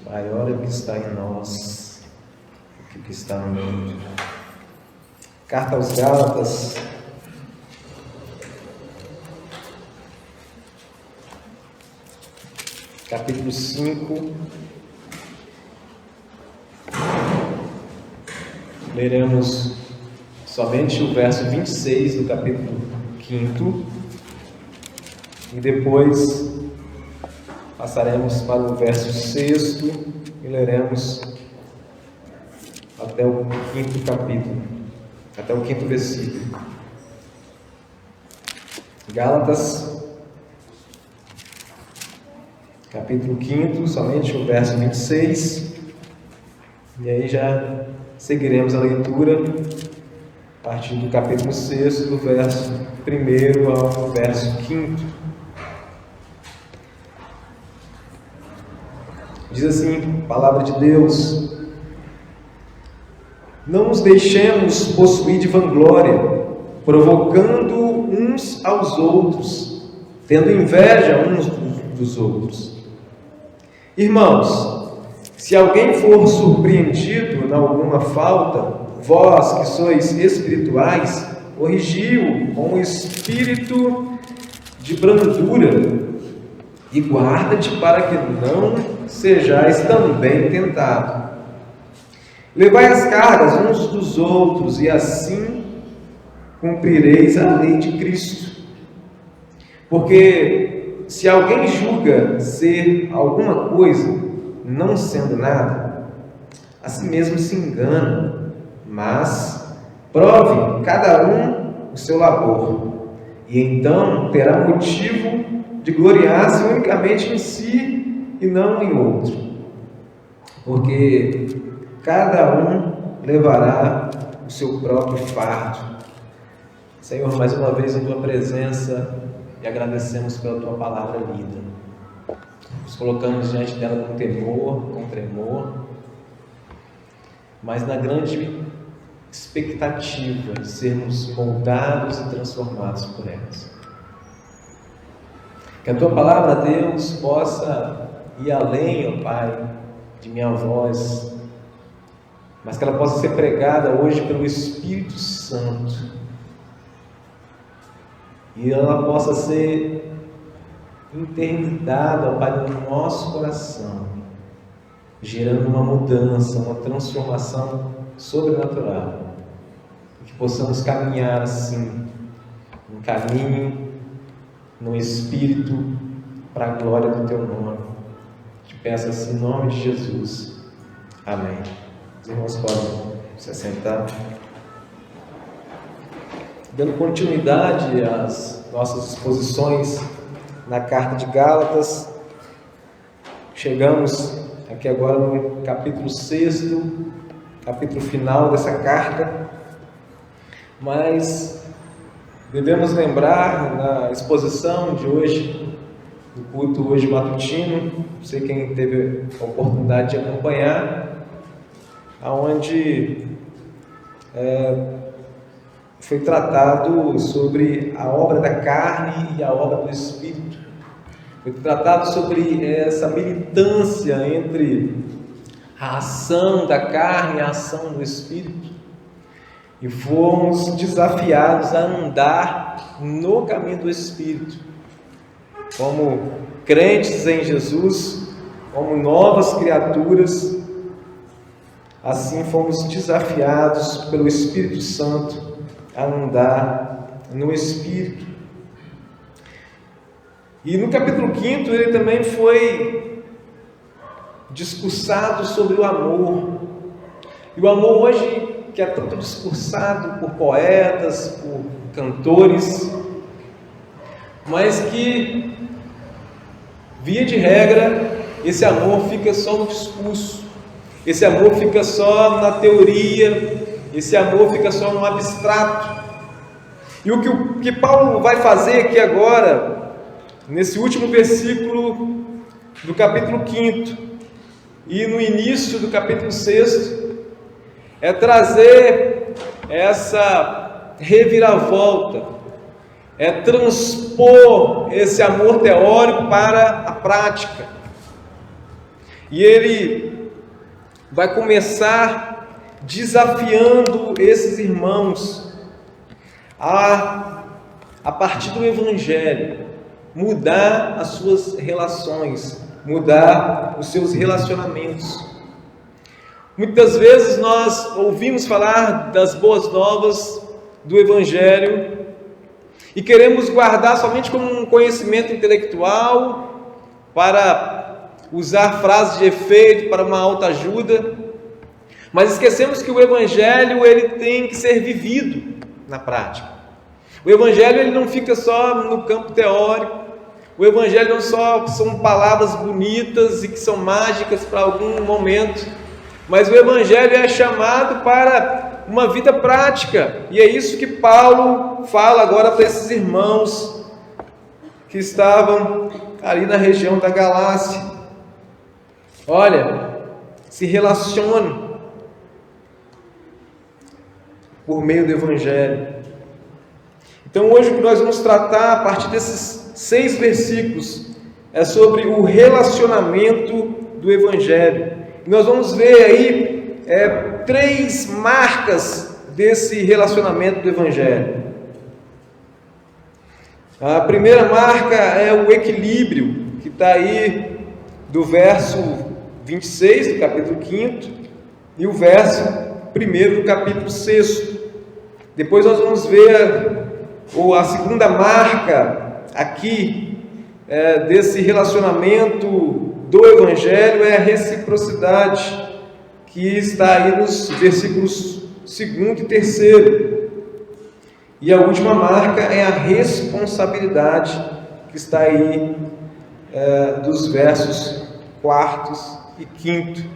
Maior é o que está em nós do que o que está no mundo. Carta aos Gálatas, capítulo 5. Leremos somente o verso 26 do capítulo 5 e depois passaremos para o verso 6 e leremos até o 5º capítulo, até o 5º versículo. Gálatas, capítulo 5, somente o verso 26, e aí já seguiremos a leitura a partir do capítulo 6, do verso 1 ao verso 5. Diz assim, palavra de Deus: não nos deixemos possuir de vanglória, provocando uns aos outros, tendo inveja uns dos outros. Irmãos, se alguém for surpreendido em alguma falta, vós que sois espirituais, corrigi-o com o espírito de brandura, e guarda-te para que não sejais também tentado. Levai as cargas uns dos outros, e assim cumprireis a lei de Cristo. Porque se alguém julga ser alguma coisa, não sendo nada, a si mesmo se engana, mas prove cada um o seu labor, e então terá motivo de gloriar-se unicamente em si e não em outro, porque cada um levará o seu próprio fardo. Senhor, mais uma vez em Tua presença, e agradecemos pela Tua palavra lida. Nos colocamos diante dela com temor, com tremor, mas na grande expectativa de sermos moldados e transformados por elas. Que a Tua palavra, Deus, possa ir além, ó Pai, de minha voz, mas que ela possa ser pregada hoje pelo Espírito Santo, e ela possa ser internizada, ó Pai, no nosso coração, gerando uma mudança, uma transformação sobrenatural, e que possamos caminhar assim, um caminho no Espírito, para a glória do Teu nome. Te peço assim em nome de Jesus. Amém. Os irmãos podem se assentar. Dando continuidade às nossas exposições na carta de Gálatas, chegamos aqui agora no capítulo 6, capítulo final dessa carta, mas devemos lembrar na exposição de hoje, do culto hoje matutino, não sei quem teve a oportunidade de acompanhar, aonde foi tratado sobre a obra da carne e a obra do Espírito. Foi tratado sobre essa militância entre a ação da carne e a ação do Espírito. E fomos desafiados a andar no caminho do Espírito, como crentes em Jesus, como novas criaturas. Assim fomos desafiados pelo Espírito Santo a andar no Espírito. E no capítulo 5 ele também foi discursado sobre o amor. E o amor hoje, que é tanto discursado por poetas, por cantores, mas que, via de regra, esse amor fica só no discurso, esse amor fica só na teoria, esse amor fica só no abstrato. E o que Paulo vai fazer aqui agora, nesse último versículo do capítulo 5 e no início do capítulo 6, é trazer essa reviravolta, é transpor esse amor teórico para a prática, E ele vai começar desafiando esses irmãos a partir do Evangelho, mudar as suas relações, mudar os seus relacionamentos. Muitas vezes nós ouvimos falar das boas novas do Evangelho e queremos guardar somente como um conhecimento intelectual, para usar frases de efeito, para uma autoajuda, mas esquecemos que o Evangelho ele tem que ser vivido na prática. O Evangelho ele não fica só no campo teórico, o Evangelho não só são palavras bonitas e que são mágicas para algum momento, mas o Evangelho é chamado para uma vida prática, e é isso que Paulo fala agora para esses irmãos que estavam ali na região da Galácia. Olha, se relacione por meio do Evangelho. Então hoje o que nós vamos tratar, a partir desses 6 versículos, é sobre o relacionamento do Evangelho. E nós vamos ver aí 3 marcas desse relacionamento do Evangelho. A primeira marca é o equilíbrio, que está aí do verso 26 do capítulo 5 e o verso 1 do capítulo 6. Depois nós vamos ver a segunda marca aqui desse relacionamento do Evangelho é a reciprocidade, que está aí nos versículos 2 e 3. E a última marca é a responsabilidade, que está aí dos versos 4 e 5.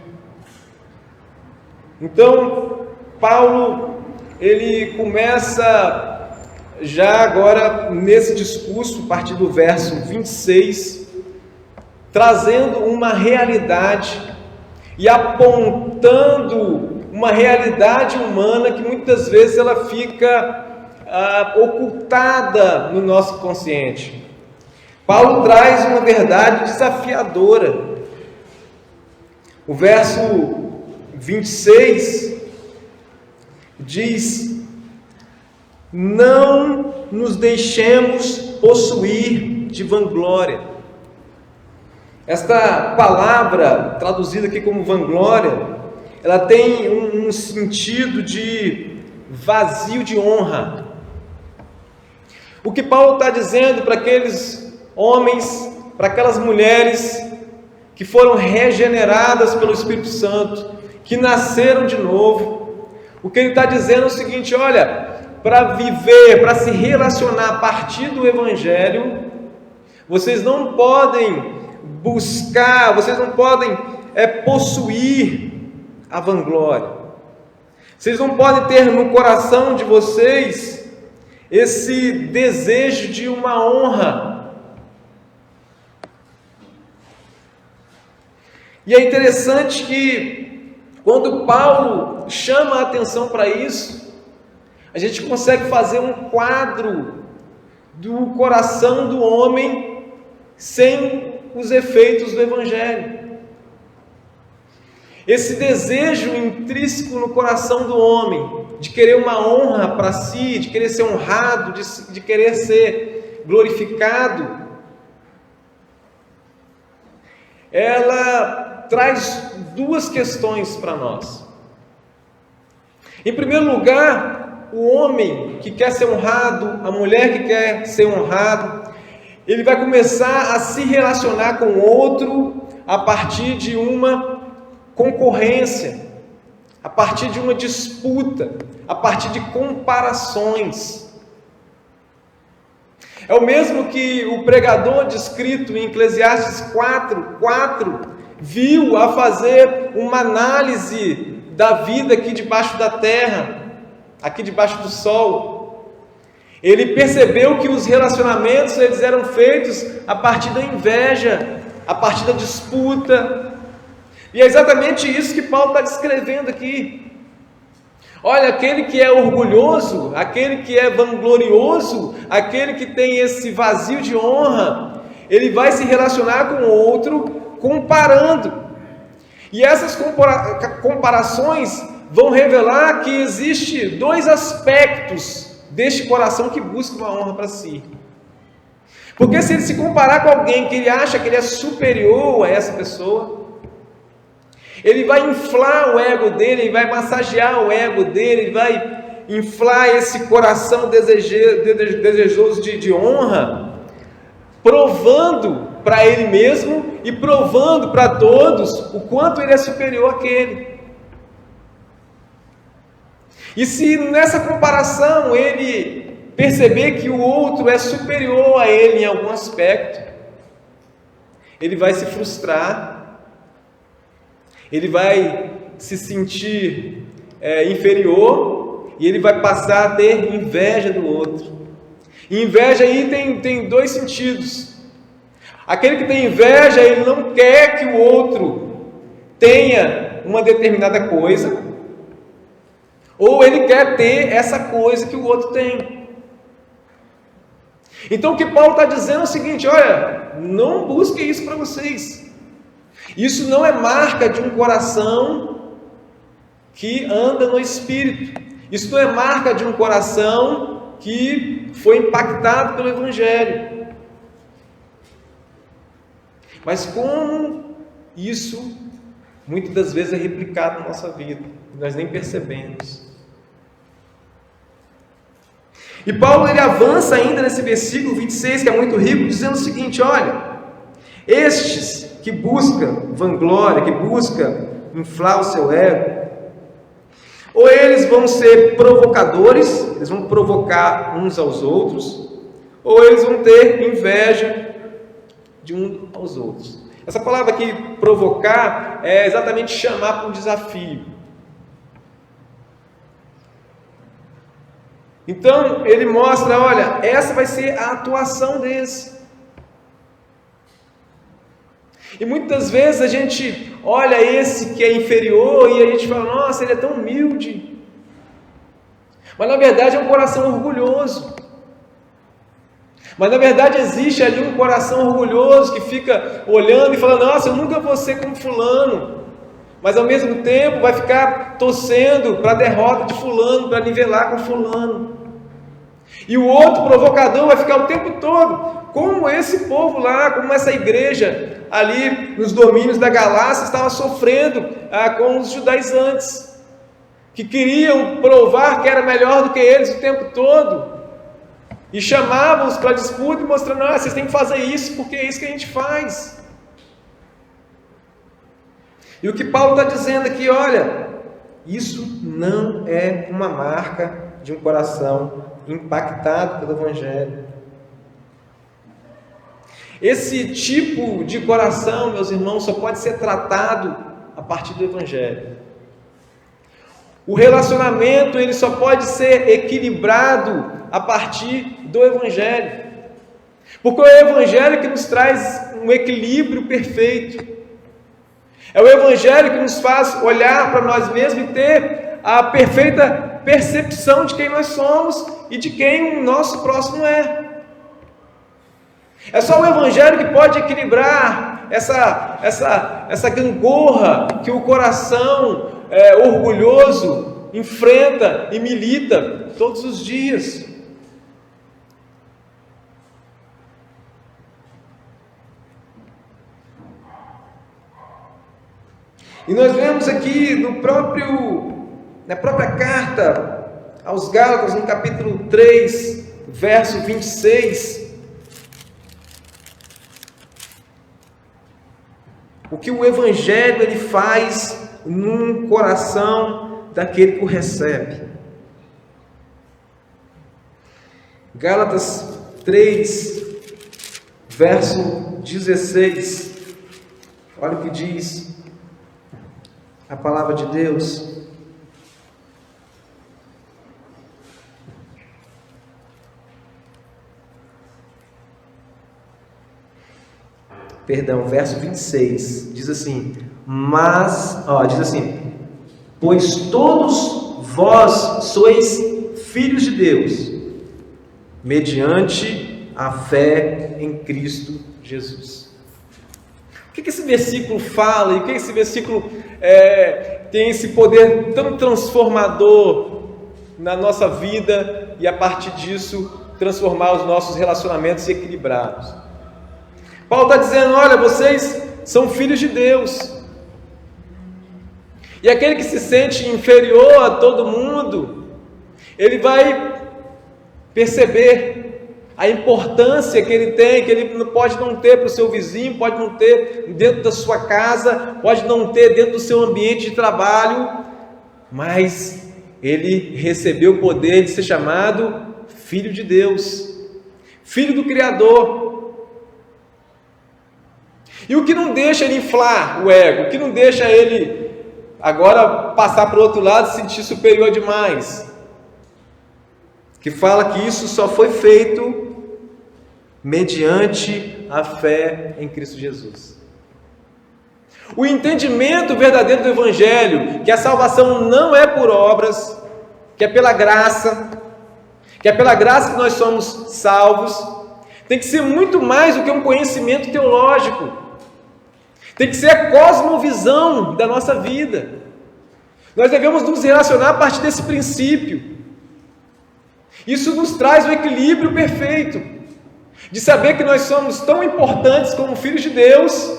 Então, Paulo, ele começa já agora nesse discurso, a partir do verso 26, trazendo uma realidade e apontando uma realidade humana que muitas vezes ela fica ocultada no nosso consciente. Paulo traz uma verdade desafiadora. O verso 26 diz: não nos deixemos possuir de vanglória. Esta palavra, traduzida aqui como vanglória, ela tem um sentido de vazio de honra. O que Paulo está dizendo para aqueles homens, para aquelas mulheres que foram regeneradas pelo Espírito Santo, que nasceram de novo, o que ele está dizendo é o seguinte: olha, para viver, para se relacionar a partir do Evangelho, vocês não podem buscar, vocês não podem possuir a vanglória. Vocês não podem ter no coração de vocês esse desejo de uma honra. E é interessante que quando Paulo chama a atenção para isso, a gente consegue fazer um quadro do coração do homem sem os efeitos do Evangelho. Esse desejo intrínseco no coração do homem, de querer uma honra para si, de querer ser honrado, de querer ser glorificado, ela traz 2 questões para nós. Em primeiro lugar, o homem que quer ser honrado, a mulher que quer ser honrado, ele vai começar a se relacionar com o outro a partir de uma concorrência, a partir de uma disputa, a partir de comparações. É o mesmo que o pregador descrito em Eclesiastes 4:4 viu a fazer uma análise da vida aqui debaixo da terra, aqui debaixo do sol. Ele percebeu que os relacionamentos eles eram feitos a partir da inveja, a partir da disputa. E é exatamente isso que Paulo está descrevendo aqui. Olha, aquele que é orgulhoso, aquele que é vanglorioso, aquele que tem esse vazio de honra, ele vai se relacionar com o outro comparando. E essas comparações vão revelar que existe dois aspectos deste coração que busca uma honra para si. Porque se ele se comparar com alguém que ele acha que ele é superior a essa pessoa, ele vai inflar o ego dele, ele vai massagear o ego dele, ele vai inflar esse coração desejoso de honra, provando para ele mesmo e provando para todos o quanto ele é superior àquele. E se nessa comparação ele perceber que o outro é superior a ele em algum aspecto, ele vai se frustrar, ele vai se sentir inferior e ele vai passar a ter inveja do outro. E inveja aí tem dois sentidos. Aquele que tem inveja, ele não quer que o outro tenha uma determinada coisa, ou ele quer ter essa coisa que o outro tem. Então o que Paulo está dizendo é o seguinte: olha, não busquem isso para vocês. Isso não é marca de um coração que anda no Espírito. Isso não é marca de um coração que foi impactado pelo Evangelho. Mas como isso muitas das vezes é replicado na nossa vida, nós nem percebemos. E Paulo ele avança ainda nesse versículo 26, que é muito rico, dizendo o seguinte: olha, estes que buscam vanglória, que buscam inflar o seu ego, ou eles vão ser provocadores, eles vão provocar uns aos outros, ou eles vão ter inveja de uns aos outros. Essa palavra aqui, provocar, é exatamente chamar para um desafio. Então, ele mostra, olha, essa vai ser a atuação desse. E muitas vezes a gente olha esse que é inferior e a gente fala: nossa, ele é tão humilde. Mas na verdade é um coração orgulhoso. Mas na verdade existe ali um coração orgulhoso que fica olhando e falando: nossa, eu nunca vou ser como fulano. Mas ao mesmo tempo vai ficar torcendo para a derrota de fulano, para nivelar com fulano. E o outro provocador vai ficar o tempo todo, como esse povo lá, como essa igreja ali nos domínios da Galácia estava sofrendo com os judaizantes, que queriam provar que era melhor do que eles o tempo todo, e chamavam-os para disputa e mostrando: vocês têm que fazer isso porque é isso que a gente faz. E o que Paulo está dizendo aqui, olha, isso não é uma marca de um coração impactado pelo Evangelho. Esse tipo de coração, meus irmãos, só pode ser tratado a partir do Evangelho. O relacionamento ele só pode ser equilibrado a partir do Evangelho. Porque é o Evangelho que nos traz um equilíbrio perfeito. É o Evangelho que nos faz olhar para nós mesmos e ter a perfeita percepção de quem nós somos e de quem o nosso próximo é. É só o Evangelho que pode equilibrar essa gangorra que o coração orgulhoso enfrenta e milita todos os dias. E nós vemos aqui na própria carta aos Gálatas, no capítulo 3, verso 26, o que o Evangelho ele faz num coração daquele que o recebe. Gálatas 3, verso 16, olha o que diz a palavra de Deus. Perdão, verso 26, diz assim: pois todos vós sois filhos de Deus, mediante a fé em Cristo Jesus. O que esse versículo fala e o que esse versículo tem esse poder tão transformador na nossa vida e a partir disso transformar os nossos relacionamentos equilibrados? Paulo está dizendo: olha, vocês são filhos de Deus. E aquele que se sente inferior a todo mundo, ele vai perceber a importância que ele tem, que ele pode não ter para o seu vizinho, pode não ter dentro da sua casa, pode não ter dentro do seu ambiente de trabalho, mas ele recebeu o poder de ser chamado filho de Deus, filho do Criador. E o que não deixa ele inflar o ego, o que não deixa ele agora passar para o outro lado e se sentir superior demais, que fala que isso só foi feito mediante a fé em Cristo Jesus. O entendimento verdadeiro do Evangelho, que a salvação não é por obras, que é pela graça, que nós somos salvos, tem que ser muito mais do que um conhecimento teológico, tem que ser a cosmovisão da nossa vida. Nós devemos nos relacionar a partir desse princípio. Isso nos traz o equilíbrio perfeito, de saber que nós somos tão importantes como filhos de Deus,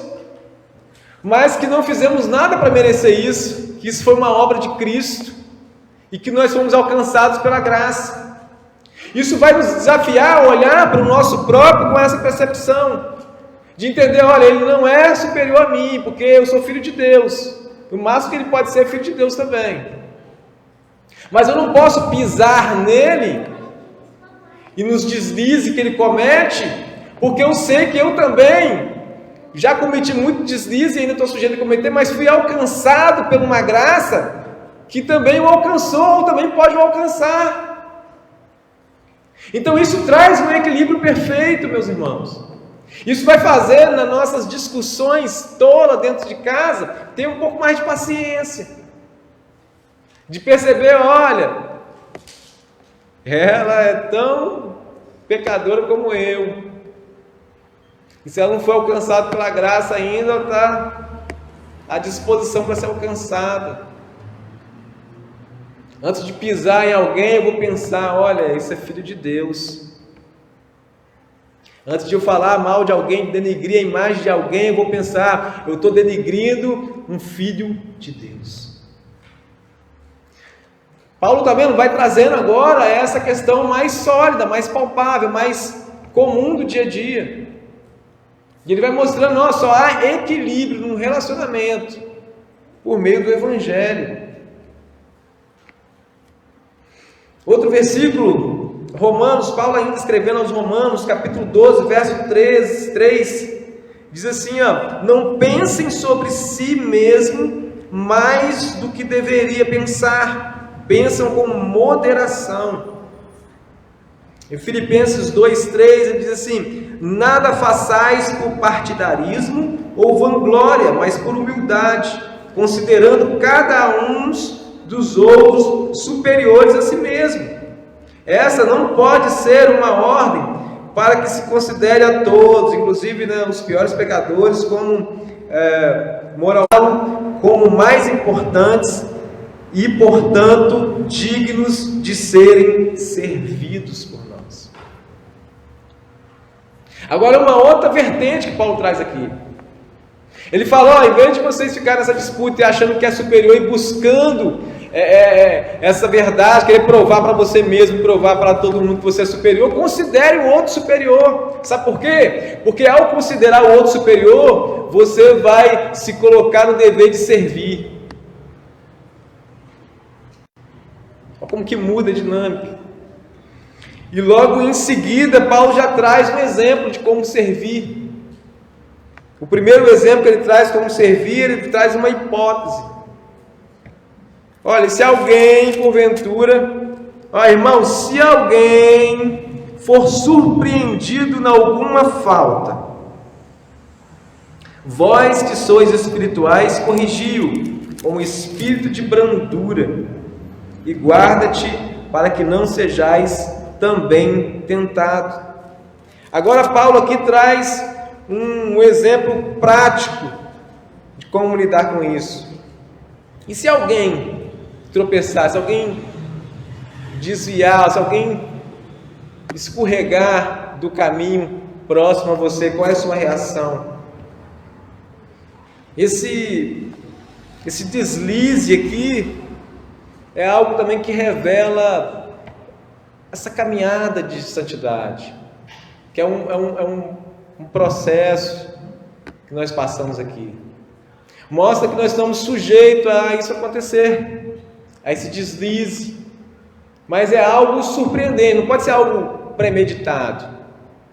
mas que não fizemos nada para merecer isso, que isso foi uma obra de Cristo, e que nós fomos alcançados pela graça. Isso vai nos desafiar a olhar para o nosso próprio com essa percepção, de entender: olha, ele não é superior a mim, porque eu sou filho de Deus, o máximo que ele pode ser filho de Deus também, mas eu não posso pisar nele e nos deslizes que ele comete, porque eu sei que eu também já cometi muito deslize e ainda estou sujeito a cometer, mas fui alcançado por uma graça que também o alcançou, ou também pode o alcançar. Então isso traz um equilíbrio perfeito, meus irmãos. Isso vai fazer nas nossas discussões tolas dentro de casa, ter um pouco mais de paciência, de perceber: olha, ela é tão pecadora como eu, e se ela não foi alcançada pela graça ainda, ela está à disposição para ser alcançada. Antes de pisar em alguém, eu vou pensar: olha, isso é filho de Deus. Antes de eu falar mal de alguém, denegrir a imagem de alguém, eu vou pensar: eu estou denegrindo um filho de Deus. Paulo, está vendo? Vai trazendo agora essa questão mais sólida, mais palpável, mais comum do dia a dia. E ele vai mostrando: não, só há equilíbrio no relacionamento por meio do Evangelho. Outro versículo, Romanos, Paulo ainda escrevendo aos Romanos, capítulo 12, verso 3, diz assim: não pensem sobre si mesmo mais do que deveria pensar, pensam com moderação. Em Filipenses 2:3 ele diz assim: nada façais por partidarismo ou vanglória, mas por humildade, considerando cada um dos outros superiores a si mesmo. Essa não pode ser uma ordem para que se considere a todos, inclusive os piores pecadores, como moral, como mais importantes e, portanto, dignos de serem servidos por nós. Agora, uma outra vertente que Paulo traz aqui. Ele fala: em vez de vocês ficarem nessa disputa e achando que é superior e buscando essa verdade, querer provar para você mesmo, provar para todo mundo que você é superior, considere o outro superior. Sabe por quê? Porque ao considerar o outro superior, você vai se colocar no dever de servir. Olha como que muda a dinâmica. E logo em seguida, Paulo já traz um exemplo de como servir. O primeiro exemplo que ele traz como servir, ele traz uma hipótese. Olha, se alguém, porventura, irmão, se alguém for surpreendido em alguma falta, vós que sois espirituais, corrigi-o com espírito de brandura, e guarda-te para que não sejais também tentado. Agora Paulo aqui traz um exemplo prático de como lidar com isso. E se alguém tropeçar, se alguém desviar, se alguém escorregar do caminho próximo a você, qual é a sua reação? Esse deslize aqui é algo também que revela essa caminhada de santidade, que é um processo que nós passamos aqui. Mostra que nós estamos sujeitos a isso acontecer, a esse deslize, mas é algo surpreendente, não pode ser algo premeditado.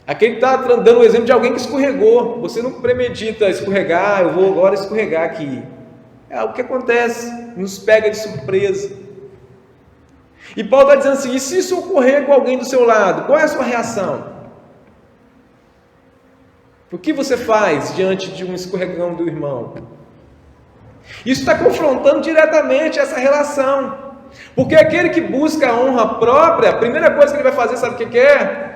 Aqui ele está dando o exemplo de alguém que escorregou. Você não premedita escorregar, eu vou agora escorregar aqui. É algo que acontece, nos pega de surpresa. E Paulo está dizendo assim: e se isso ocorrer com alguém do seu lado, qual é a sua reação? O que você faz diante de um escorregão do irmão? Isso está confrontando diretamente essa relação. Porque aquele que busca a honra própria, a primeira coisa que ele vai fazer, sabe o que é?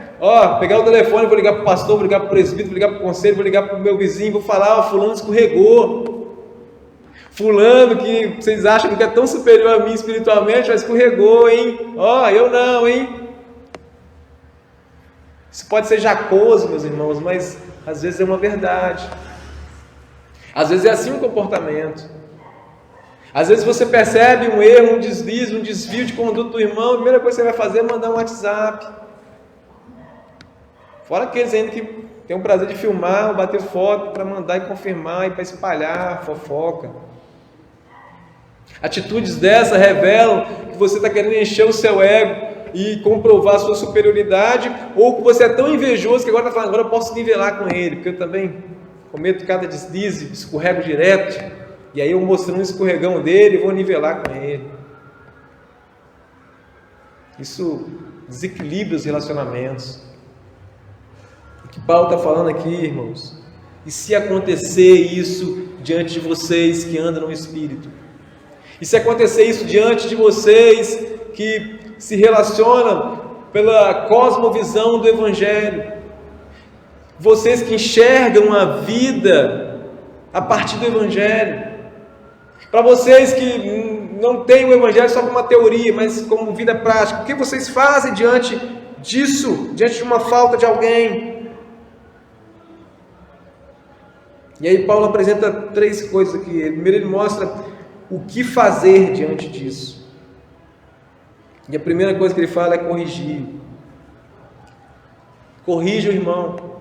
Pegar o telefone, vou ligar para o pastor, vou ligar para o presbítero, vou ligar para o conselho, vou ligar para o meu vizinho, vou falar: fulano escorregou. Fulano que vocês acham que é tão superior a mim espiritualmente, já escorregou, hein? Eu não, hein? Isso pode ser jacoso, meus irmãos, mas às vezes é uma verdade. Às vezes é assim um comportamento. Às vezes você percebe um erro, um deslize, um desvio de conduta do irmão, a primeira coisa que você vai fazer é mandar um WhatsApp. Fora aqueles ainda que tem o prazer de filmar, ou bater foto para mandar e confirmar e para espalhar fofoca. Atitudes dessa revelam que você está querendo encher o seu ego e comprovar a sua superioridade, ou que você é tão invejoso que agora está falando: agora eu posso nivelar com ele, porque eu também cometo cada deslize, escorrego direto, e aí eu mostrando o escorregão dele e vou nivelar com ele. Isso desequilibra os relacionamentos. O que Paulo está falando aqui, irmãos, e se acontecer isso diante de vocês que andam no Espírito? E se acontecer isso diante de vocês que se relacionam pela cosmovisão do Evangelho? Vocês que enxergam a vida a partir do Evangelho? Para vocês que não têm o Evangelho só como uma teoria, mas como vida prática, o que vocês fazem diante disso, diante de uma falta de alguém? E aí Paulo apresenta 3 coisas aqui. Primeiro ele mostra o que fazer diante disso. E a primeira coisa que ele fala é corrigir. Corrija o irmão.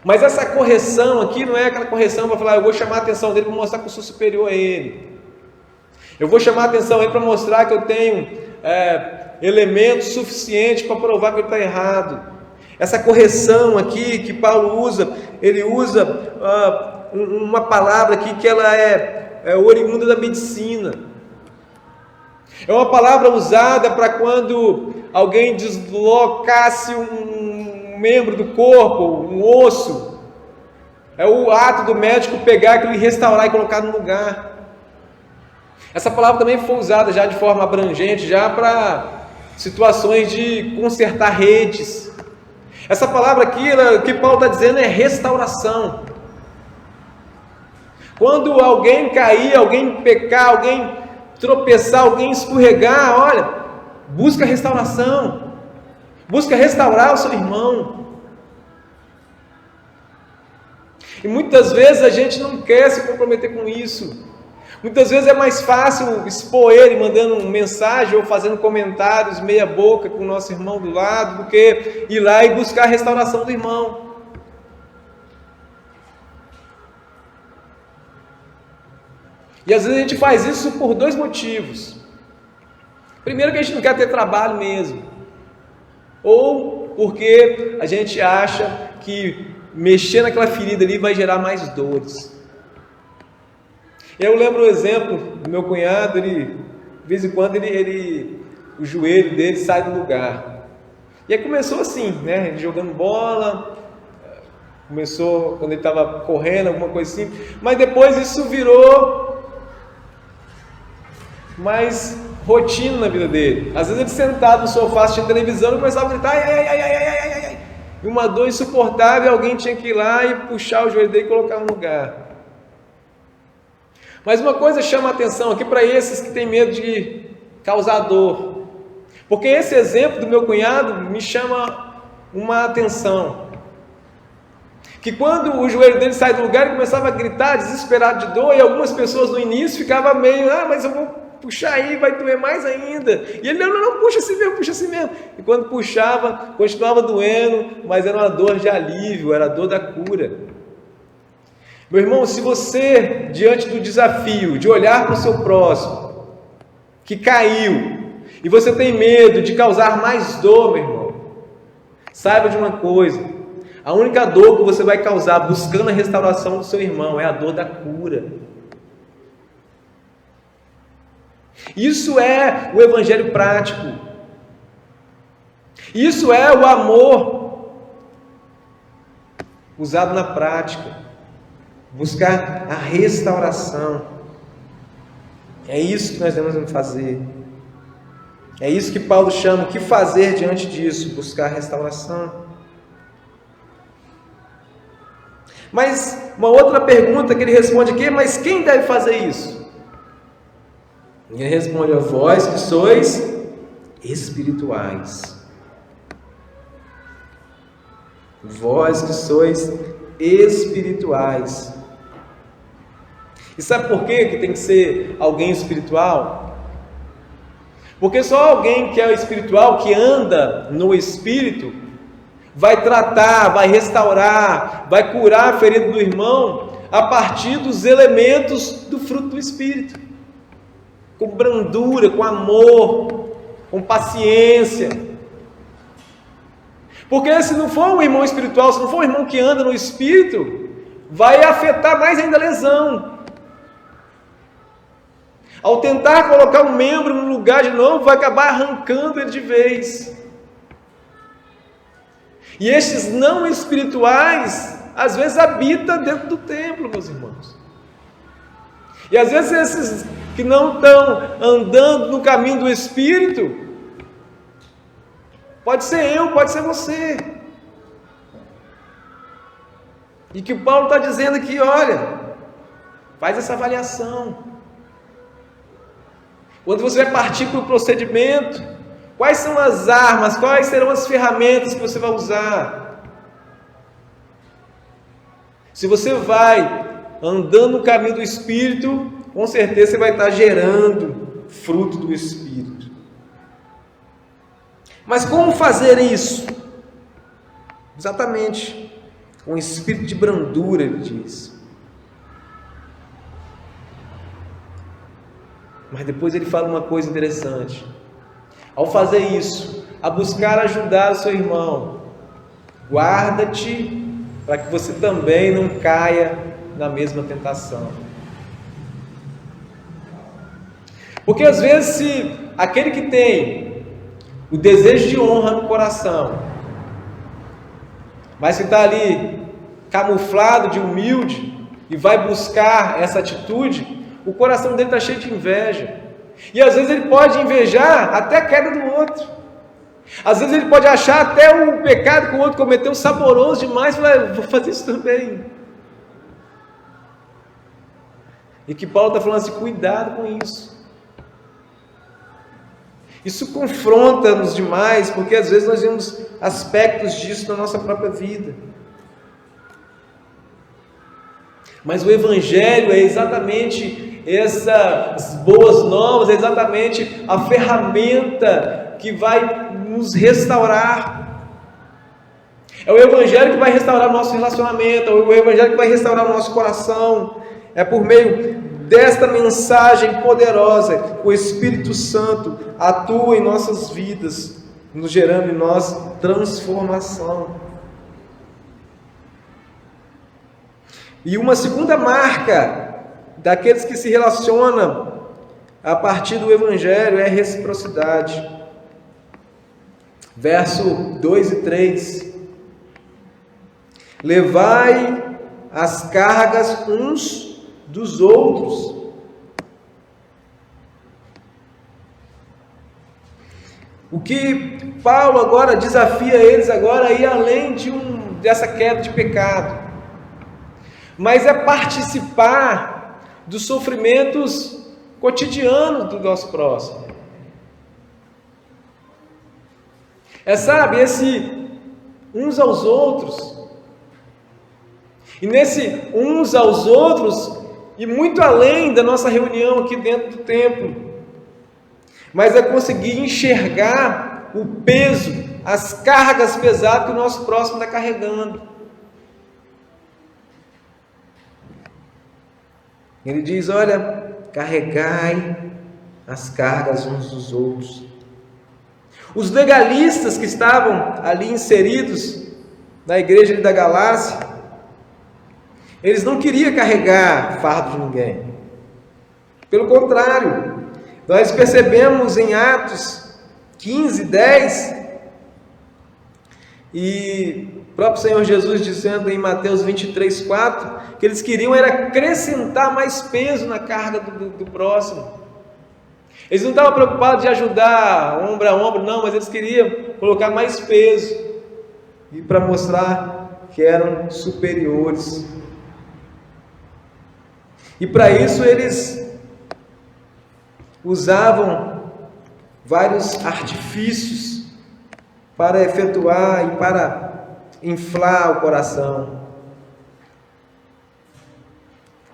Mas essa correção aqui não é aquela correção para falar: eu vou chamar a atenção dele para mostrar que eu sou superior a ele. Eu vou chamar a atenção dele para mostrar que eu tenho elementos suficientes para provar que ele está errado. Essa correção aqui que Paulo usa, ele usa uma palavra aqui que ela é oriunda da medicina. É uma palavra usada para quando alguém deslocasse um membro do corpo, um osso. É o ato do médico pegar aquilo e restaurar e colocar no lugar. Essa palavra também foi usada já de forma abrangente, já para situações de consertar redes. Essa palavra aqui, o que Paulo está dizendo é restauração. Quando alguém cair, alguém pecar, alguém tropeçar, alguém escorregar, olha, busca restauração. Busca restaurar o seu irmão. E muitas vezes a gente não quer se comprometer com isso. Muitas vezes é mais fácil expor ele mandando uma mensagem ou fazendo comentários meia boca com o nosso irmão do lado, do que ir lá e buscar a restauração do irmão. E às vezes a gente faz isso por 2 motivos. Primeiro, que a gente não quer ter trabalho mesmo. Ou porque a gente acha que mexer naquela ferida ali vai gerar mais dores. Eu lembro o exemplo do meu cunhado, de vez em quando o joelho dele sai do lugar. E aí começou assim, né? Ele jogando bola, começou quando ele estava correndo, alguma coisa assim, mas depois isso virou mais rotina na vida dele. Às vezes ele sentado no sofá assistindo televisão e começava a gritar: ai, ai, ai, ai, ai, ai, ai. e uma dor insuportável, alguém tinha que ir lá e puxar o joelho dele e colocar no lugar. Mas uma coisa chama a atenção aqui para esses que têm medo de causar dor, porque esse exemplo do meu cunhado me chama uma atenção, que quando o joelho dele sai do lugar, ele começava a gritar desesperado de dor, e algumas pessoas no início ficavam meio, mas eu vou puxar aí, vai doer mais ainda. E ele, não, puxa assim mesmo. E quando puxava, continuava doendo, mas era uma dor de alívio, era a dor da cura. Meu irmão, se você, diante do desafio de olhar para o seu próximo, que caiu, e você tem medo de causar mais dor, meu irmão, saiba de uma coisa: a única dor que você vai causar buscando a restauração do seu irmão é a dor da cura. Isso é o evangelho prático. Isso é o amor usado na prática. Buscar a restauração. É isso que nós devemos fazer. É isso que Paulo chama, o que fazer diante disso? Buscar a restauração. Mas uma outra pergunta que ele responde aqui: mas quem deve fazer isso? E ele responde: a vós que sois espirituais. Vós que sois espirituais. E sabe por quê que tem que ser alguém espiritual? Porque só alguém que é espiritual, que anda no Espírito, vai tratar, vai restaurar, vai curar a ferida do irmão a partir dos elementos do fruto do Espírito, com brandura, com amor, com paciência. Porque se não for um irmão espiritual, se não for um irmão que anda no Espírito, vai afetar mais ainda a lesão. Ao tentar colocar um membro no lugar de novo, vai acabar arrancando ele de vez. E estes não espirituais, às vezes habitam dentro do templo, meus irmãos. E às vezes esses que não estão andando no caminho do Espírito, pode ser eu, pode ser você. E que o Paulo está dizendo aqui: olha, faz essa avaliação. Quando você vai partir para o procedimento, quais são as armas, quais serão as ferramentas que você vai usar? Se você vai andando no caminho do Espírito, com certeza você vai estar gerando fruto do Espírito. Mas como fazer isso? Exatamente, com espírito de brandura, ele diz. Mas depois ele fala uma coisa interessante. Ao fazer isso, a buscar ajudar o seu irmão, guarda-te para que você também não caia na mesma tentação. Porque às vezes, se aquele que tem o desejo de honra no coração, mas que está ali camuflado de humilde e vai buscar essa atitude, o coração dele está cheio de inveja. E às vezes ele pode invejar até a queda do outro. Às vezes ele pode achar até o pecado que o outro cometeu saboroso demais e falar: vou fazer isso também. E que Paulo está falando assim: cuidado com isso. Isso confronta-nos demais, porque às vezes nós vemos aspectos disso na nossa própria vida. Mas o Evangelho é exatamente essas boas novas, é exatamente a ferramenta que vai nos restaurar. É o Evangelho que vai restaurar o nosso relacionamento, é o Evangelho que vai restaurar o nosso coração. É por meio desta mensagem poderosa que o Espírito Santo atua em nossas vidas, nos gerando em nós transformação. E uma segunda marca daqueles que se relacionam a partir do Evangelho é a reciprocidade. Verso 2 e 3. Levai as cargas uns dos outros. O que Paulo agora desafia eles agora é ir além dessa queda de pecado, mas é participar dos sofrimentos cotidianos do nosso próximo. Sabe, esse uns aos outros. E nesse uns aos outros, e muito além da nossa reunião aqui dentro do templo, mas é conseguir enxergar o peso, as cargas pesadas que o nosso próximo está carregando. Ele diz: olha, carregai as cargas uns dos outros. Os legalistas que estavam ali inseridos na igreja da Galácia, eles não queriam carregar fardo de ninguém. Pelo contrário, nós percebemos em Atos 15, 10, e o próprio Senhor Jesus dizendo em Mateus 23, 4, que eles queriam era acrescentar mais peso na carga do próximo. Eles não estavam preocupados de ajudar ombro a ombro, não, mas eles queriam colocar mais peso, e para mostrar que eram superiores. E para isso eles usavam vários artifícios para efetuar e para inflar o coração.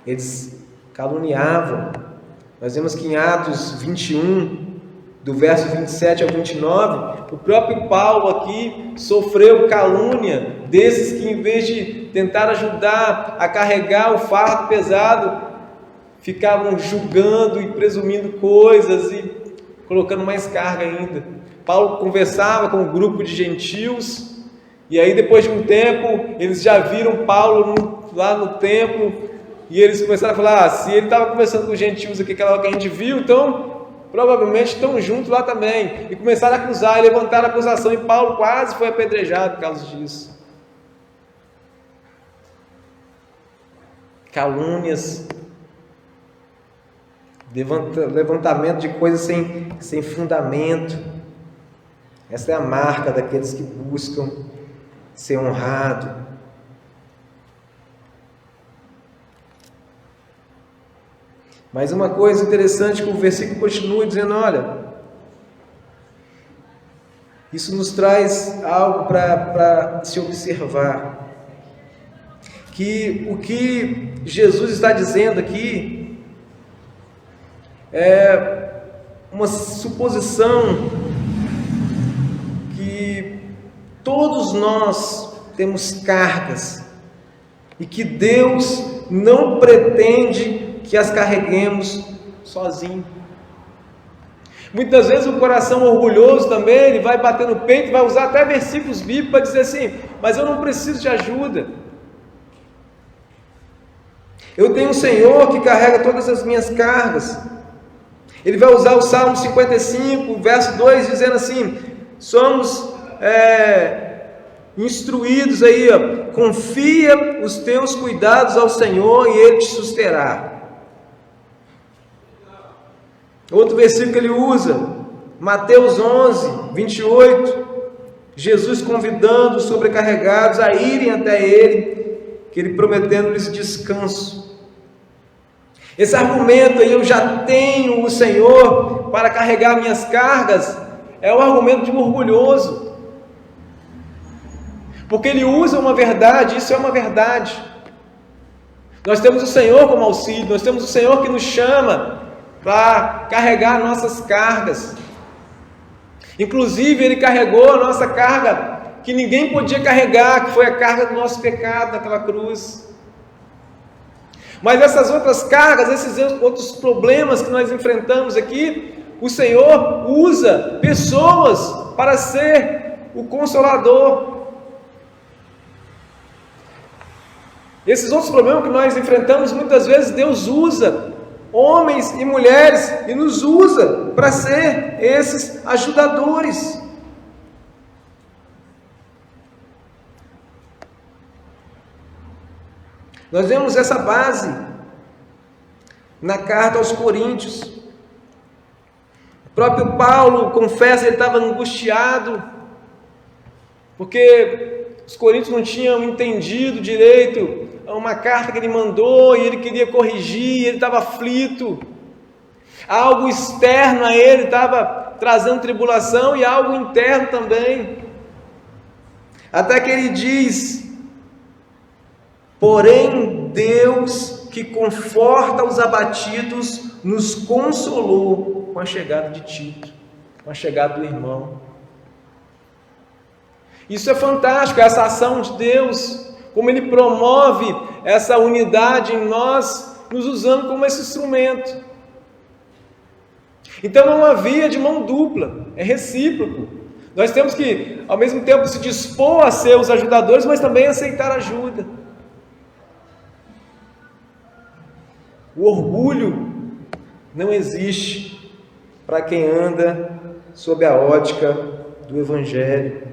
Eles caluniavam. Nós vemos que em Atos 21, do verso 27 ao 29, o próprio Paulo aqui sofreu calúnia desses que, em vez de tentar ajudar a carregar o fardo pesado, ficavam julgando e presumindo coisas e colocando mais carga ainda. Paulo conversava com um grupo de gentios, e aí depois de um tempo eles já viram Paulo lá no templo, e eles começaram a falar: se ele estava conversando com os gentios aqui, aquela hora que a gente viu, então provavelmente estão juntos lá também. E começaram a acusar, e levantaram a acusação, e Paulo quase foi apedrejado por causa disso. Calúnias, levantamento de coisas sem fundamento. Essa é a marca daqueles que buscam ser honrado. Mas uma coisa interessante que o versículo continua dizendo: olha, isso nos traz algo para se observar, que o que Jesus está dizendo aqui é uma suposição que todos nós temos cargas e que Deus não pretende que as carreguemos sozinho. Muitas vezes o coração orgulhoso também, ele vai bater no peito, vai usar até versículos bíblicos para dizer assim: mas eu não preciso de ajuda. Eu tenho um Senhor que carrega todas as minhas cargas. Ele vai usar o Salmo 55, verso 2, dizendo assim: somos instruídos aí, ó, confia os teus cuidados ao Senhor e Ele te susterá. Outro versículo que ele usa, Mateus 11, 28, Jesus convidando os sobrecarregados a irem até Ele, que Ele prometendo-lhes descanso. Esse argumento aí, eu já tenho o Senhor para carregar minhas cargas, é o argumento de um orgulhoso, porque ele usa uma verdade, isso é uma verdade. Nós temos o Senhor como auxílio, nós temos o Senhor que nos chama para carregar nossas cargas. Inclusive Ele carregou a nossa carga que ninguém podia carregar, que foi a carga do nosso pecado naquela cruz. Mas essas outras cargas, esses outros problemas que nós enfrentamos aqui, o Senhor usa pessoas para ser o consolador. Esses outros problemas que nós enfrentamos, muitas vezes Deus usa homens e mulheres e nos usa para ser esses ajudadores. Nós vemos essa base na carta aos Coríntios. O próprio Paulo confessa que ele estava angustiado, porque os coríntios não tinham entendido direito uma carta que ele mandou e ele queria corrigir, ele estava aflito. Algo externo a ele estava trazendo tribulação e algo interno também. Até que ele diz: porém Deus, que conforta os abatidos, nos consolou com a chegada de Tito, com a chegada do irmão. Isso é fantástico, essa ação de Deus, como Ele promove essa unidade em nós, nos usando como esse instrumento. Então é uma via de mão dupla, é recíproco. Nós temos que, ao mesmo tempo, se dispor a ser os ajudadores, mas também aceitar ajuda. O orgulho não existe para quem anda sob a ótica do Evangelho.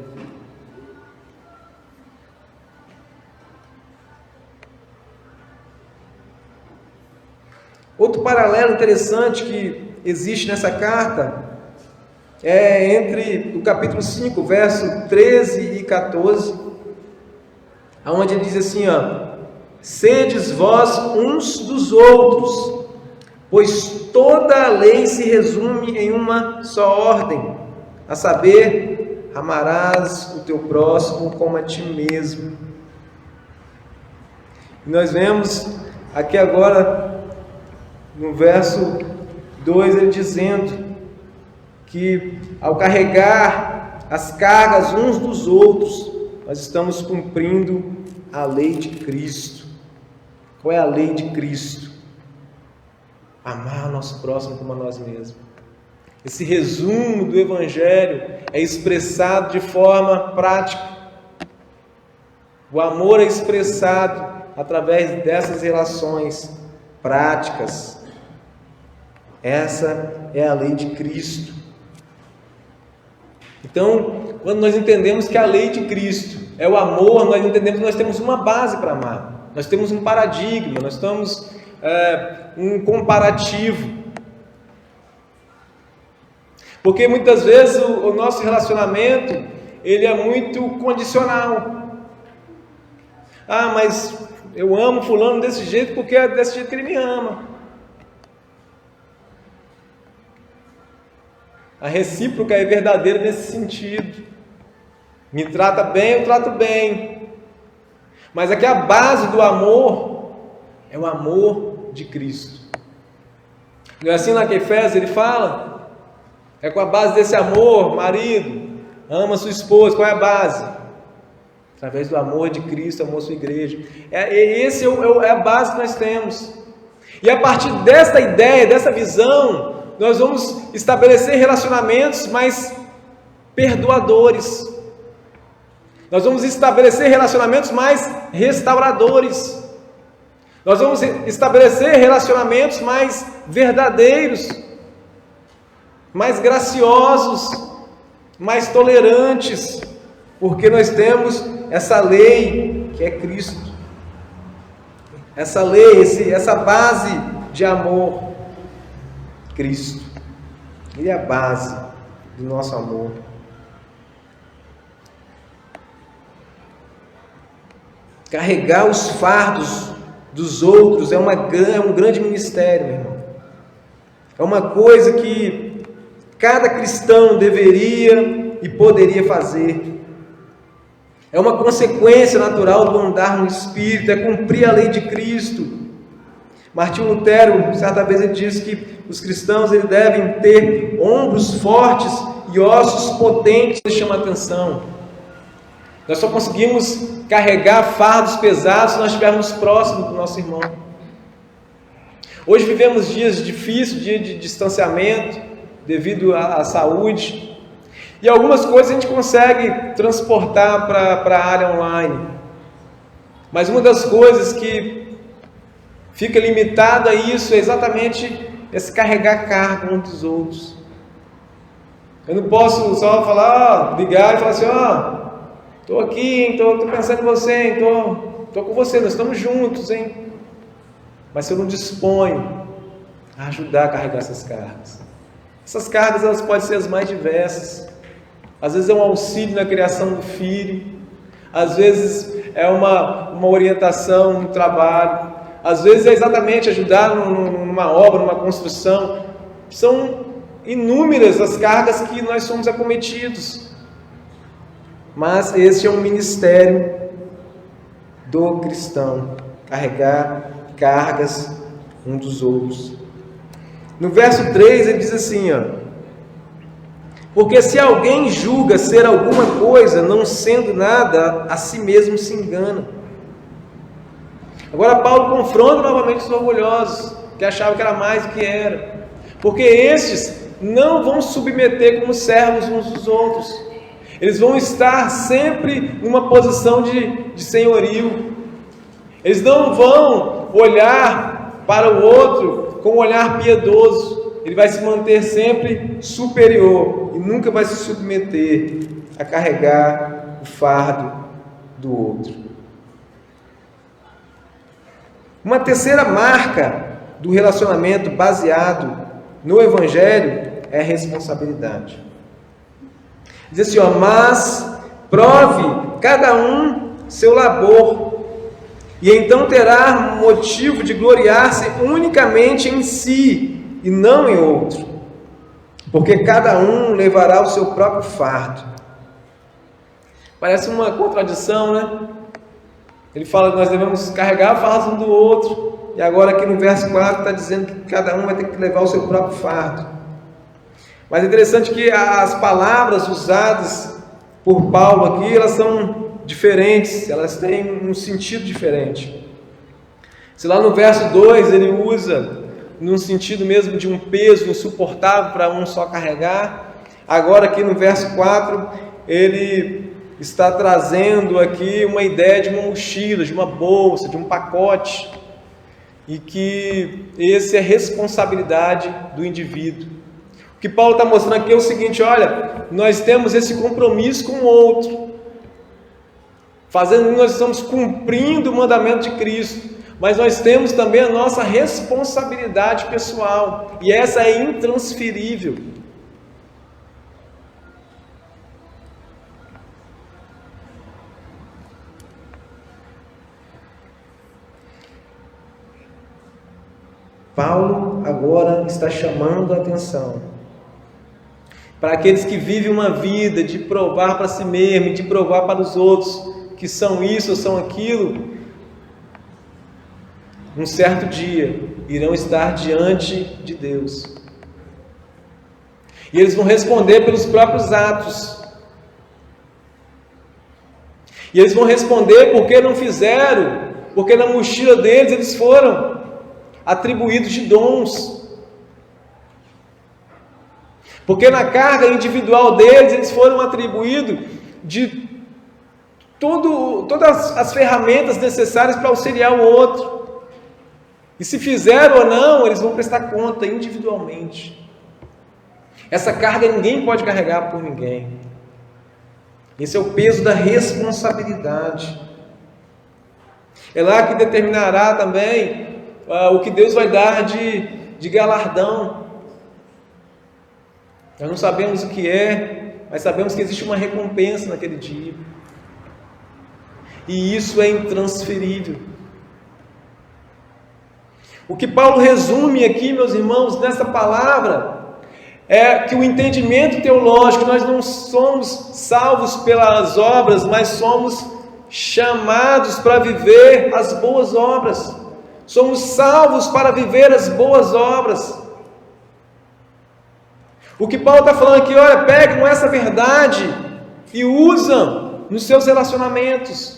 Outro paralelo interessante que existe nessa carta é entre o capítulo 5, verso 13 e 14, onde ele diz assim, sedes vós uns dos outros, pois toda a lei se resume em uma só ordem, a saber, amarás o teu próximo como a ti mesmo. E nós vemos aqui agora, no verso 2, ele dizendo que ao carregar as cargas uns dos outros, nós estamos cumprindo a lei de Cristo. Qual é a lei de Cristo? Amar o nosso próximo como a nós mesmos. Esse resumo do Evangelho é expressado de forma prática. O amor é expressado através dessas relações práticas. Essa é a lei de Cristo. Então, quando nós entendemos que a lei de Cristo é o amor, nós entendemos que nós temos uma base para amar. Nós temos um paradigma, nós temos um comparativo. Porque muitas vezes o nosso relacionamento, ele é muito condicional. Mas eu amo fulano desse jeito porque é desse jeito que ele me ama. A recíproca é verdadeira nesse sentido. Me trata bem, eu trato bem. Mas aqui a base do amor é o amor de Cristo. Não é assim lá que Efésios ele fala? É com a base desse amor, marido, ama sua esposa. Qual é a base? Através do amor de Cristo, amor à sua igreja. Esse é a base que nós temos. E a partir desta ideia, dessa visão, nós vamos estabelecer relacionamentos mais perdoadores. Nós vamos estabelecer relacionamentos mais restauradores. Nós vamos estabelecer relacionamentos mais verdadeiros, mais graciosos, mais tolerantes, porque nós temos essa lei que é Cristo. Essa lei, essa base de amor, Cristo. Ele é a base do nosso amor. Carregar os fardos dos outros é um grande ministério, meu irmão. É uma coisa que cada cristão deveria e poderia fazer. É uma consequência natural do andar no Espírito, é cumprir a lei de Cristo. Martinho Lutero, certa vez, ele disse que os cristãos eles devem ter ombros fortes e ossos potentes. Isso chama atenção. Nós só conseguimos carregar fardos pesados se nós estivermos próximos do nosso irmão. Hoje vivemos dias difíceis, dias de distanciamento, devido à saúde. E algumas coisas a gente consegue transportar para a área online. Mas uma das coisas que fica limitado a isso é exatamente esse carregar carga uns dos outros. Eu não posso só falar, ligar e falar assim, estou aqui, estou pensando em você, estou com você, nós estamos juntos, hein? Mas se eu não disponho a ajudar a carregar essas cargas, Essas cargas elas podem ser as mais diversas. Às vezes é um auxílio na criação do filho, às vezes é uma orientação no trabalho, às vezes é exatamente ajudar numa obra, numa construção. São inúmeras as cargas que nós somos acometidos. Mas este é um ministério do cristão, carregar cargas um dos outros. No verso 3 ele diz assim, porque se alguém julga ser alguma coisa, não sendo nada, a si mesmo se engana. Agora Paulo confronta novamente os orgulhosos, que achavam que era mais do que era, porque estes não vão submeter como servos uns dos outros. Eles vão estar sempre numa posição de senhorio. Eles não vão olhar para o outro com um olhar piedoso. Ele vai se manter sempre superior e nunca vai se submeter a carregar o fardo do outro. Uma terceira marca do relacionamento baseado no Evangelho é a responsabilidade. Diz assim, mas prove cada um seu labor, e então terá motivo de gloriar-se unicamente em si, e não em outro, porque cada um levará o seu próprio fardo. Parece uma contradição, né? Ele fala que nós devemos carregar o fardo um do outro, e agora aqui no verso 4 está dizendo que cada um vai ter que levar o seu próprio fardo. Mas é interessante que as palavras usadas por Paulo aqui, elas são diferentes, elas têm um sentido diferente. Se lá no verso 2 ele usa num sentido mesmo de um peso insuportável para um só carregar, agora aqui no verso 4 ele está trazendo aqui uma ideia de uma mochila, de uma bolsa, de um pacote, e que essa é a responsabilidade do indivíduo. O que Paulo está mostrando aqui é o seguinte, olha, nós temos esse compromisso com o outro, nós estamos cumprindo o mandamento de Cristo, mas nós temos também a nossa responsabilidade pessoal, e essa é intransferível. Paulo agora está chamando a atenção para aqueles que vivem uma vida de provar para si mesmo, de provar para os outros que são isso ou são aquilo. Um certo dia irão estar diante de Deus e eles vão responder pelos próprios atos, e eles vão responder porque não fizeram, porque na mochila deles eles foram atribuídos de dons, porque na carga individual deles eles foram atribuídos de todas as ferramentas necessárias para auxiliar o outro, e se fizeram ou não, eles vão prestar conta individualmente. Essa carga ninguém pode carregar por ninguém. Esse é o peso da responsabilidade. É lá que determinará também o que Deus vai dar de galardão. Nós não sabemos o que é, mas sabemos que existe uma recompensa naquele dia. E isso é intransferível. O que Paulo resume aqui, meus irmãos, nessa palavra, é que o entendimento teológico, nós não somos salvos pelas obras, mas somos chamados para viver as boas obras. Somos salvos para viver as boas obras. O que Paulo está falando aqui, olha, pegam essa verdade e usam nos seus relacionamentos.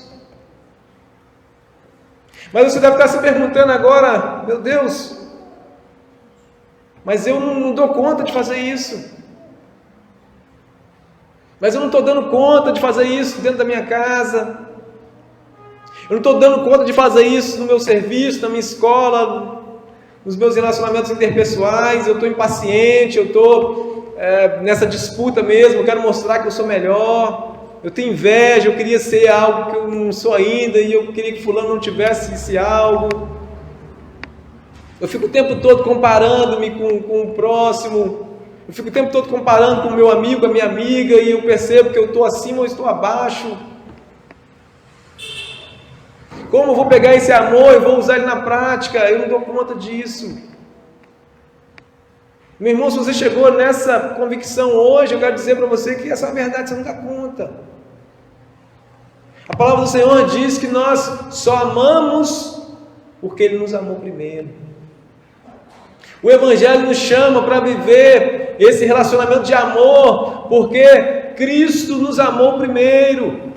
Mas você deve estar se perguntando agora, meu Deus, mas eu não dou conta de fazer isso. Mas eu não estou dando conta de fazer isso dentro da minha casa. Eu não estou dando conta de fazer isso no meu serviço, na minha escola, nos meus relacionamentos interpessoais. Eu estou impaciente, eu estou nessa disputa mesmo, eu quero mostrar que eu sou melhor. Eu tenho inveja, eu queria ser algo que eu não sou ainda, e eu queria que fulano não tivesse esse algo. Eu fico o tempo todo comparando-me com o próximo. Eu fico o tempo todo comparando com o meu amigo, a minha amiga, e eu percebo que eu estou acima ou estou abaixo. Como eu vou pegar esse amor e vou usar ele na prática? Eu não dou conta disso. Meu irmão, se você chegou nessa convicção hoje, eu quero dizer para você que essa é a verdade, você não dá conta. A palavra do Senhor diz que nós só amamos porque Ele nos amou primeiro. O Evangelho nos chama para viver esse relacionamento de amor, porque Cristo nos amou primeiro.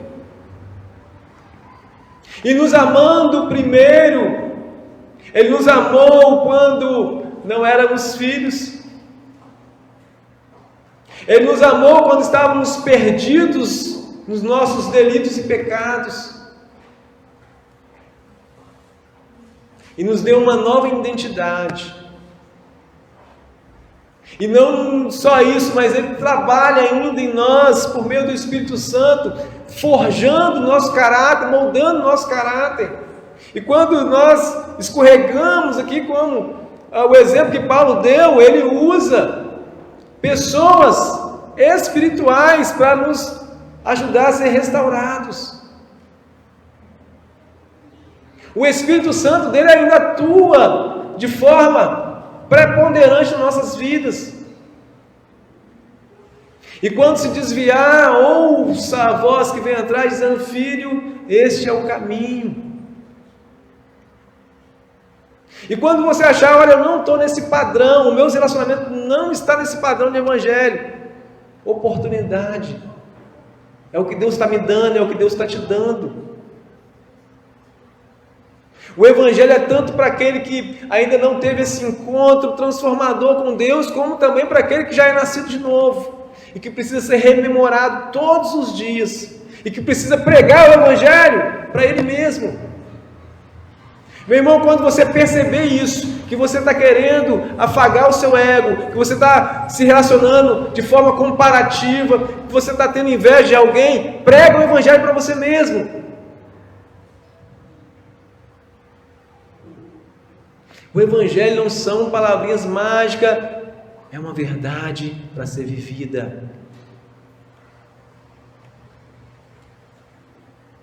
E nos amando primeiro, Ele nos amou quando não éramos filhos. Ele nos amou quando estávamos perdidos nos nossos delitos e pecados. E nos deu uma nova identidade. E não só isso, mas Ele trabalha ainda em nós, por meio do Espírito Santo, forjando o nosso caráter, moldando o nosso caráter. E quando nós escorregamos aqui, como o exemplo que Paulo deu, ele usa pessoas espirituais para nos ajudar a ser restaurados. O Espírito Santo dele ainda atua de forma preponderante nas nossas vidas. E quando se desviar, ouça a voz que vem atrás dizendo: filho, este é o caminho. E quando você achar: olha, eu não estou nesse padrão, o meu relacionamento não está nesse padrão de evangelho, oportunidade, é o que Deus está me dando, é o que Deus está te dando. O Evangelho é tanto para aquele que ainda não teve esse encontro transformador com Deus, como também para aquele que já é nascido de novo, e que precisa ser rememorado todos os dias, e que precisa pregar o Evangelho para ele mesmo. Meu irmão, quando você perceber isso, que você está querendo afagar o seu ego, que você está se relacionando de forma comparativa, que você está tendo inveja de alguém, prega o Evangelho para você mesmo. O Evangelho não são palavrinhas mágicas, é uma verdade para ser vivida.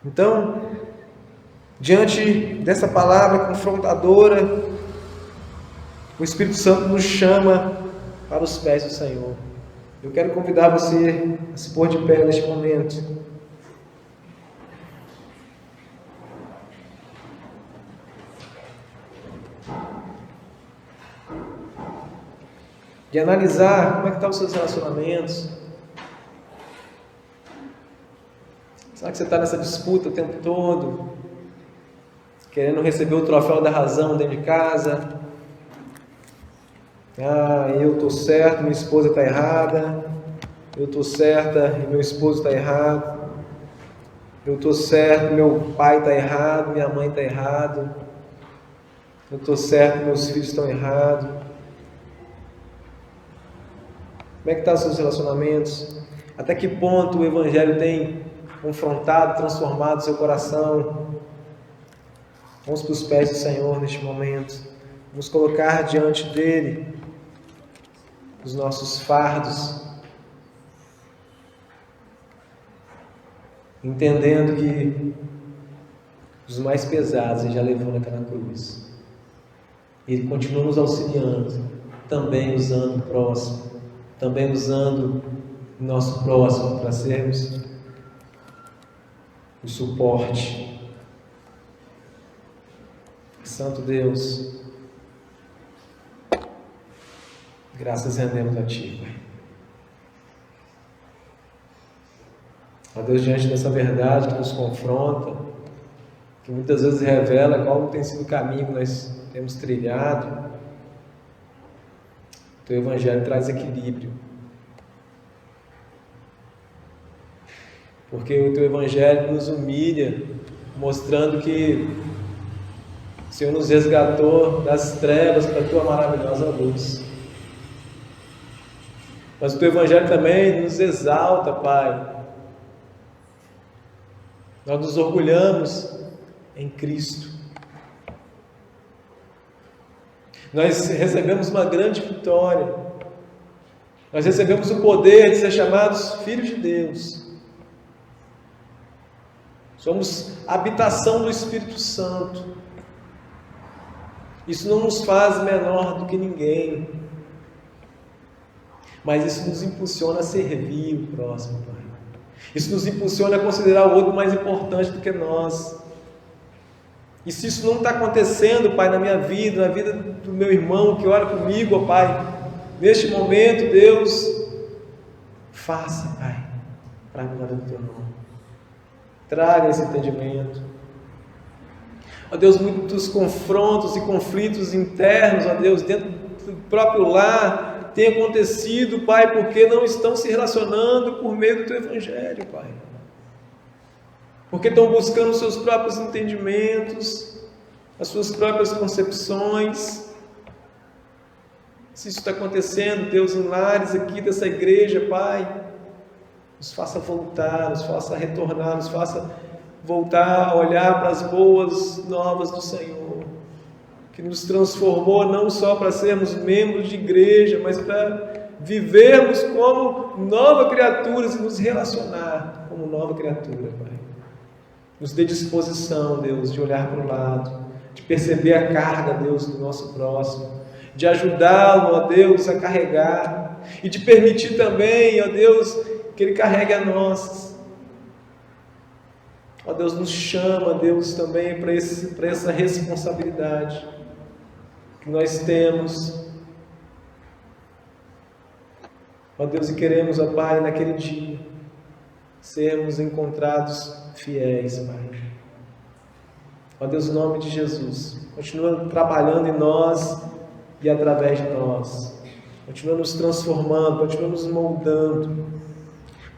Então, diante dessa palavra confrontadora, o Espírito Santo nos chama para os pés do Senhor. Eu quero convidar você a se pôr de pé neste momento. De analisar como é que estão os seus relacionamentos. Será que você está nessa disputa o tempo todo? Querendo receber o troféu da razão dentro de casa? Eu estou certo, minha esposa está errada. Eu estou certa e meu esposo está errado. Eu estou certo, meu pai está errado, minha mãe está errado. Eu estou certo, meus filhos estão errados. Como é que estão os seus relacionamentos? Até que ponto o Evangelho tem confrontado, transformado seu coração? Vamos para os pés do Senhor neste momento. Vamos colocar diante dEle os nossos fardos, entendendo que os mais pesados Ele já levou naquela cruz. Ele continua nos auxiliando, também usando o próximo, também usando o nosso próximo para sermos o suporte. Santo Deus, graças rendemos a Ti, Pai. Ó Deus, diante dessa verdade que nos confronta, que muitas vezes revela qual tem sido o caminho que nós temos trilhado, o Teu Evangelho traz equilíbrio. Porque o Teu Evangelho nos humilha, mostrando que o Senhor nos resgatou das trevas para a Tua maravilhosa luz. Mas o Teu Evangelho também nos exalta, Pai. Nós nos orgulhamos em Cristo. Nós recebemos uma grande vitória. Nós recebemos o poder de ser chamados filhos de Deus. Somos a habitação do Espírito Santo. Isso não nos faz menor do que ninguém. Mas isso nos impulsiona a servir o próximo, Pai. Isso nos impulsiona a considerar o outro mais importante do que nós. E se isso não está acontecendo, Pai, na minha vida, na vida do meu irmão que ora comigo, ó Pai, neste momento, Deus, faça, Pai, para a glória do Teu nome. Traga esse entendimento. Ó Deus, muitos confrontos e conflitos internos, ó Deus, dentro do próprio lar, tem acontecido, Pai, porque não estão se relacionando por meio do Teu Evangelho, Pai. Porque estão buscando os seus próprios entendimentos, as suas próprias concepções. Se isso está acontecendo, Deus, em lares aqui dessa igreja, Pai, nos faça voltar, nos faça retornar, nos faça voltar a olhar para as boas novas do Senhor, que nos transformou não só para sermos membros de igreja, mas para vivermos como nova criatura e nos relacionar como nova criatura, Pai. Nos dê disposição, Deus, de olhar para o lado, de perceber a carga, Deus, do nosso próximo, de ajudá-lo, ó Deus, a carregar, e de permitir também, ó Deus, que Ele carregue a nossas. Ó Deus, nos chama, Deus, também para essa responsabilidade que nós temos. Ó Deus, e queremos, ó Pai, naquele dia, sermos encontrados fiéis, Pai. Ó Deus, em nome de Jesus, continua trabalhando em nós e através de nós. Continua nos transformando, continua nos moldando,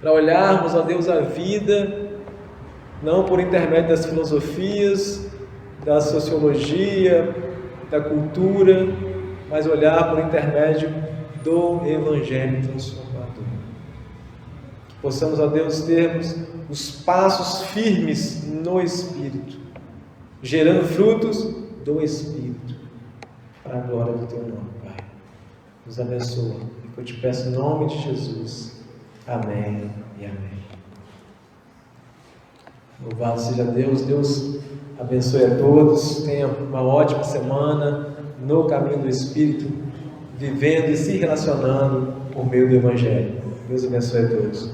para olharmos, ó Deus, a vida, não por intermédio das filosofias, da sociologia, da cultura, mas olhar por intermédio do Evangelho transformador. Que possamos, ó Deus, termos os passos firmes no Espírito, gerando frutos do Espírito, para a glória do Teu nome, Pai. Nos abençoa, que eu te peço em nome de Jesus. Amém e amém. Louvado seja Deus. Deus abençoe a todos. Tenha uma ótima semana no caminho do Espírito, vivendo e se relacionando por meio do Evangelho. Deus abençoe a todos.